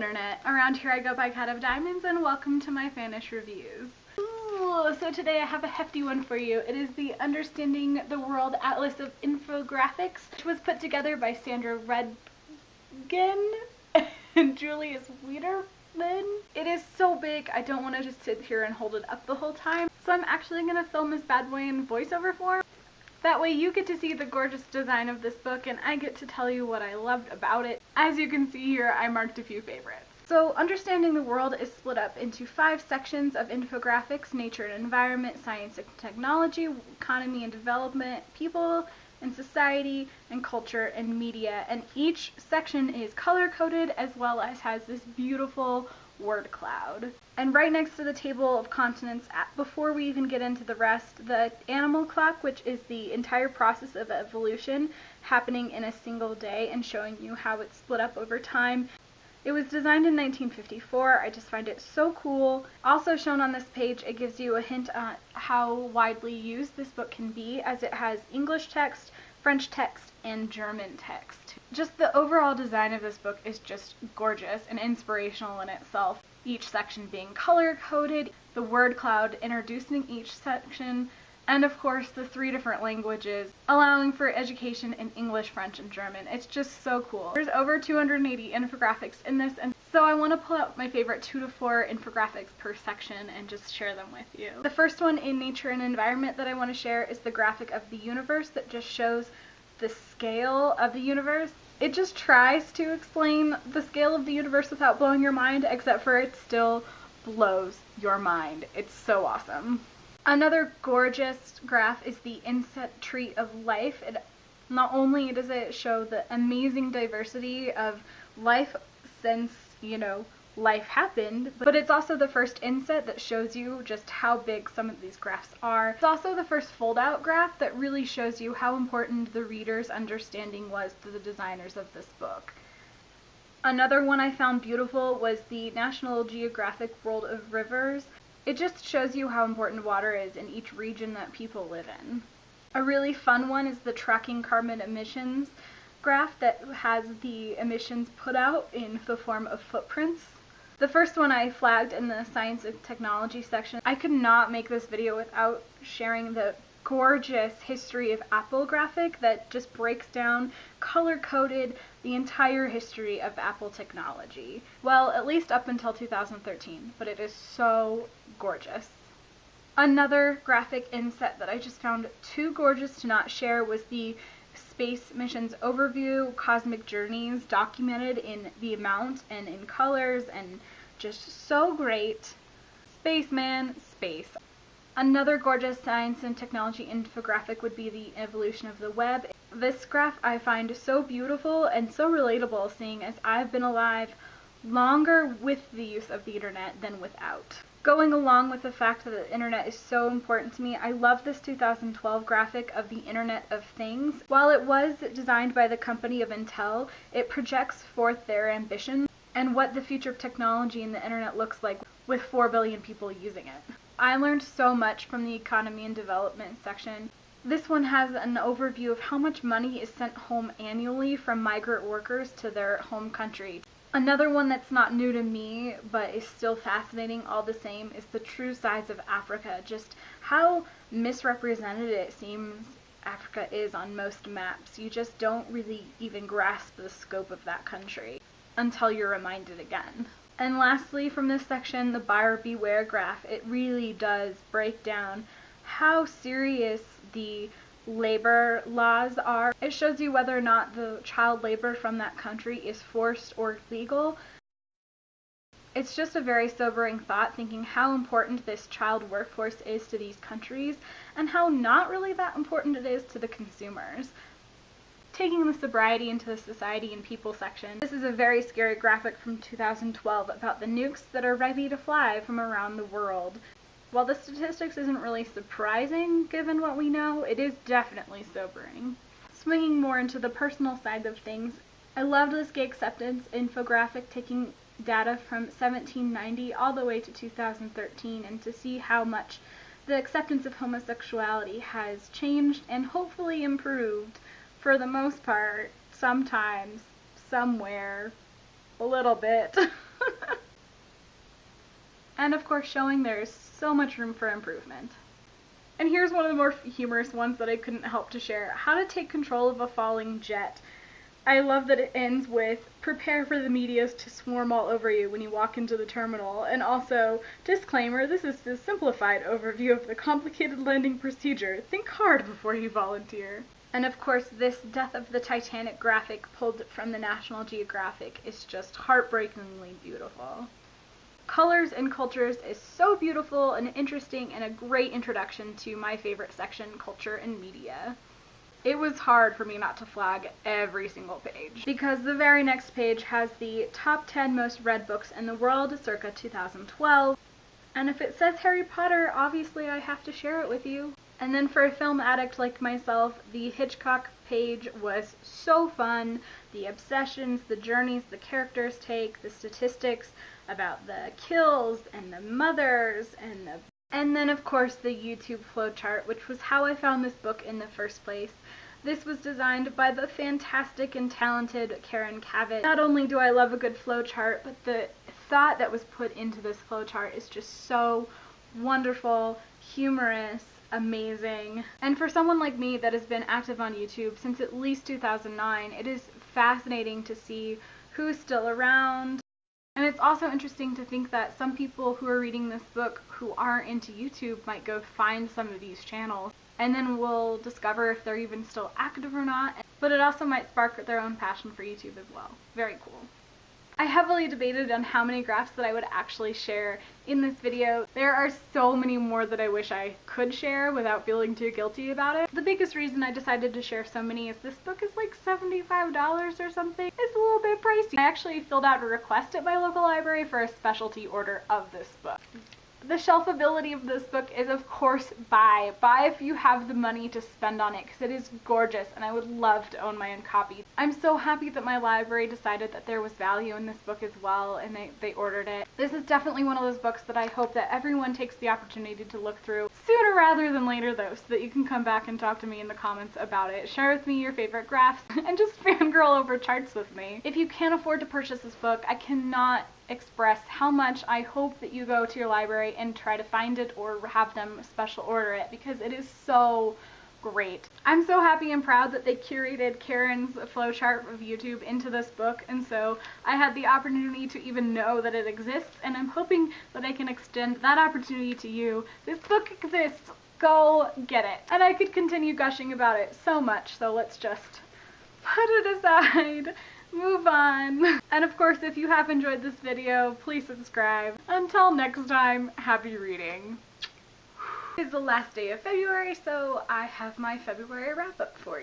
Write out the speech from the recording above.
Internet. Around here I go by Cat of Diamonds, and welcome to my FannishReviews. Ooh, so today I have a hefty one for you. It is the Understanding the World Atlas of Infographics, which was put together by Sandra, Rendgen, and Julius, Wiedemann. It is so big, I don't want to just sit here and hold it up the whole time, so I'm actually going to film this bad boy in voiceover form. That way you get to see the gorgeous design of this book and I get to tell you what I loved about it. As you can see here, I marked a few favorites. So Understanding the World is split up into 5 sections of infographics: nature and environment, science and technology, economy and development, people and society, and culture and media. And each section is color-coded as well as has this beautiful word cloud. And right next to the table of continents, before we even get into the rest, the animal clock, which is the entire process of evolution happening in a single day and showing you how it's split up over time. It was designed in 1954. I just find it so cool. Also shown on this page, it gives you a hint on how widely used this book can be, as it has English text, French text, and German text. Just the overall design of this book is just gorgeous and inspirational in itself. Each section being color-coded, the word cloud introducing each section, and of course the 3 different languages, allowing for education in English, French, and German. It's just so cool. There's over 280 infographics in this, and so I want to pull out my favorite 2 to 4 infographics per section and just share them with you. The first one in nature and environment that I want to share is the graphic of the universe that just shows the scale of the universe. It just tries to explain the scale of the universe without blowing your mind, except for it still blows your mind. It's so awesome. Another gorgeous graph is the inset tree of life. Not only does it show the amazing diversity of life since, life happened, but it's also the first inset that shows you just how big some of these graphs are. It's also the first fold-out graph that really shows you how important the reader's understanding was to the designers of this book. Another one I found beautiful was the National Geographic World of Rivers. It just shows you how important water is in each region that people live in. A really fun one is the Tracking Carbon Emissions graph that has the emissions put out in the form of footprints. The first one I flagged in the science and technology section. I could not make this video without sharing the gorgeous history of Apple graphic that just breaks down, color-coded, the entire history of Apple technology. Well, at least up until 2013, but it is so gorgeous. Another graphic inset that I just found too gorgeous to not share was the Space Missions Overview, Cosmic Journeys, documented in the amount and in colors, and just so great. Spaceman, space. Another gorgeous science and technology infographic would be the evolution of the web. This graph I find so beautiful and so relatable, seeing as I've been alive longer with the use of the internet than without. Going along with the fact that the internet is so important to me, I love this 2012 graphic of the Internet of Things. While it was designed by the company of Intel, it projects forth their ambition and what the future of technology and the internet looks like with 4 billion people using it. I learned so much from the economy and development section. This one has an overview of how much money is sent home annually from migrant workers to their home country. Another one that's not new to me, but is still fascinating all the same, is the true size of Africa. Just how misrepresented it seems Africa is on most maps. You just don't really even grasp the scope of that country until you're reminded again. And lastly, from this section, the buyer beware graph. It really does break down how serious the labor laws are. It shows you whether or not the child labor from that country is forced or legal. It's just a very sobering thought, thinking how important this child workforce is to these countries and how not really that important it is to the consumers. Taking the sobriety into the society and people section, this is a very scary graphic from 2012 about the nukes that are ready to fly from around the world. While the statistics isn't really surprising given what we know, it is definitely sobering. Swinging more into the personal side of things, I loved this gay acceptance infographic taking data from 1790 all the way to 2013, and to see how much the acceptance of homosexuality has changed and hopefully improved for the most part, sometimes, somewhere, a little bit. And of course showing there is so much room for improvement. And here's one of the more humorous ones that I couldn't help to share. How to take control of a falling jet. I love that it ends with, prepare for the meteors to swarm all over you when you walk into the terminal, and also, disclaimer, this is a simplified overview of the complicated landing procedure. Think hard before you volunteer. And of course, this Death of the Titanic graphic pulled from the National Geographic is just heartbreakingly beautiful. Colors and Cultures is so beautiful and interesting and a great introduction to my favorite section, Culture and Media. It was hard for me not to flag every single page, because the very next page has the top 10 most read books in the world circa 2012, and if it says Harry Potter, obviously I have to share it with you. And then for a film addict like myself, the Hitchcock page was so fun. The obsessions, the journeys the characters take, the statistics about the kills and the mothers, and then of course the YouTube flowchart, which was how I found this book in the first place. This was designed by the fantastic and talented Kavett. Not only do I love a good flowchart, but the thought that was put into this flowchart is just so wonderful, humorous, amazing. And for someone like me that has been active on YouTube since at least 2009, it is fascinating to see who's still around. And it's also interesting to think that some people who are reading this book who aren't into YouTube might go find some of these channels, and then we'll discover if they're even still active or not. But it also might spark their own passion for YouTube as well. Very cool. I heavily debated on how many graphs that I would actually share in this video. There are so many more that I wish I could share without feeling too guilty about it. The biggest reason I decided to share so many is this book is like $75 or something. It's a little bit pricey. I actually filled out a request at my local library for a specialty order of this book. The shelfability of this book is, of course, buy. Buy if you have the money to spend on it, because it is gorgeous and I would love to own my own copy. I'm so happy that my library decided that there was value in this book as well, and they ordered it. This is definitely one of those books that I hope that everyone takes the opportunity to look through sooner rather than later, though, so that you can come back and talk to me in the comments about it. Share with me your favorite graphs and just fangirl over charts with me. If you can't afford to purchase this book, I cannot express how much I hope that you go to your library and try to find it or have them special order it, because it is so great. I'm so happy and proud that they curated Karen's flowchart of YouTube into this book, and so I had the opportunity to even know that it exists, and I'm hoping that I can extend that opportunity to you. This book exists. Go get it. And I could continue gushing about it so much, so let's just put it aside. Move on. And of course, if you have enjoyed this video, please subscribe. Until next time, happy reading. It's the last day of February, so I have my February wrap-up for you.